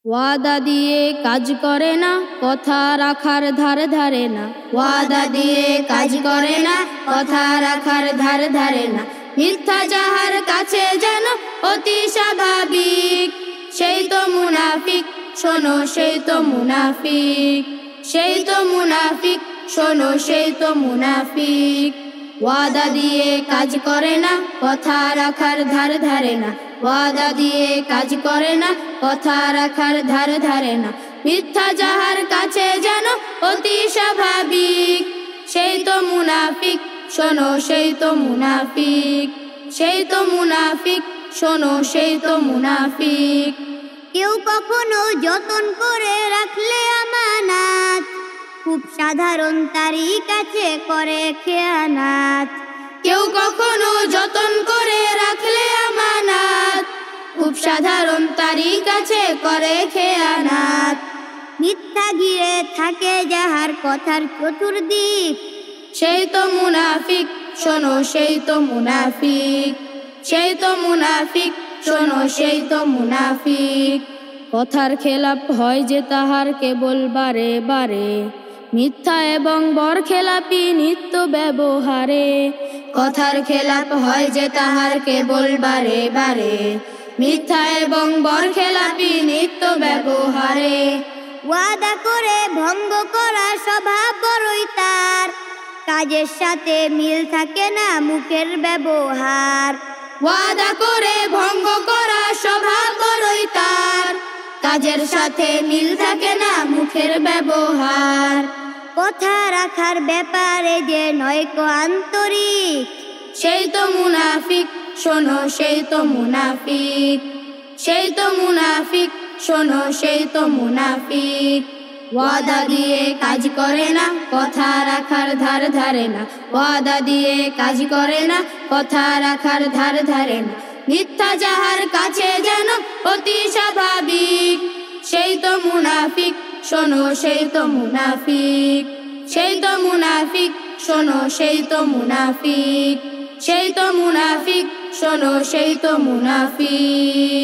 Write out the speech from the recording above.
ওয়াদা দিয়ে কাজ করে না, কথা রাখার ধারে ধারে না। ওয়াদা দিয়ে কাজ করে না, কথা রাখার ধারে ধারে না। মিথ্যা যাহার কাছে যেন অতি স্বাভাবিক, সেই তো মুনাফিক, শোনো সেই তো মুনাফিক। সেই তো মুনাফিক, শোনো সেই তো মুনাফিক। ওয়াদা দিয়ে কাজ করে না, কথা রাখার ধারে ধারে না। ওয়াদা দিয়ে কাজ করে না, কথা রাখার ধারে ধারে না। মিথ্যা যাহার কাছে যেন অতি স্বাভাবিক, সেই তো মুনাফিক, শোনো সেই তো মুনাফিক। সেই তো মুনাফিক, শোনো সেই তো মুনাফিক। কেউ কখনো যতন করে রাখলে আমানাত, খুব সাধারণ তারই কাছে করে খেয়ানাত। কেউ কখনো যতন করে রাখলে আমানাত, খুব সাধারণ তারই কাছে করে খেয়ানাত। মিথ্যা ঘিরে থাকে যাহার কথার চতুর্দিক, সেই তো মুনাফিক, শোনো সেই তো মুনাফিক। সেই তো মুনাফিক, শোনো সেই তো মুনাফিক। কথার খেলাপ হয় যে তাহার কেবল বারে বারে, মিথ্যা এবং বরখেলাপি নিত্য ব্যবহারে। কথার খেলাপ হয় যে তাহার কেবল বারে বারে, মিথ্যা এবং বরখেলাপি নিত্য ব্যবহারে। ওয়াদা করে ভঙ্গ করা স্বভাব বড়ই তার, কাজের সাথে মিল থাকে না মুখের ব্যবহার। ওয়াদা করে ভঙ্গ করা স্বভাব বড়ই তার, কাজের সাথে মিল থাকে না মুখের ব্যবহার। কথা রাখার ব্যাপারে যে নয়কো আন্তরিক, সেই তো মুনাফিক, শোনো সেই তো মুনাফিক। সেই তো মুনাফিক, শোনো সেই তো মুনাফিক। ওয়াদা দিয়ে কাজ করে না, কথা রাখার ধারে ধারে না। ওয়াদা দিয়ে কাজ করে না, কথা রাখার ধারে ধারে না। মিথ্যা যাহার কাছে যেন অতি স্বাভাবিক, সেই তো মুনাফিক, শোনো সেই তো মুনাফিক। সেই তো মুনাফিক, শোনো সেই তো মুনাফিক। সেই তো মুনাফিক, শোনো সেই তো মুনাফিক।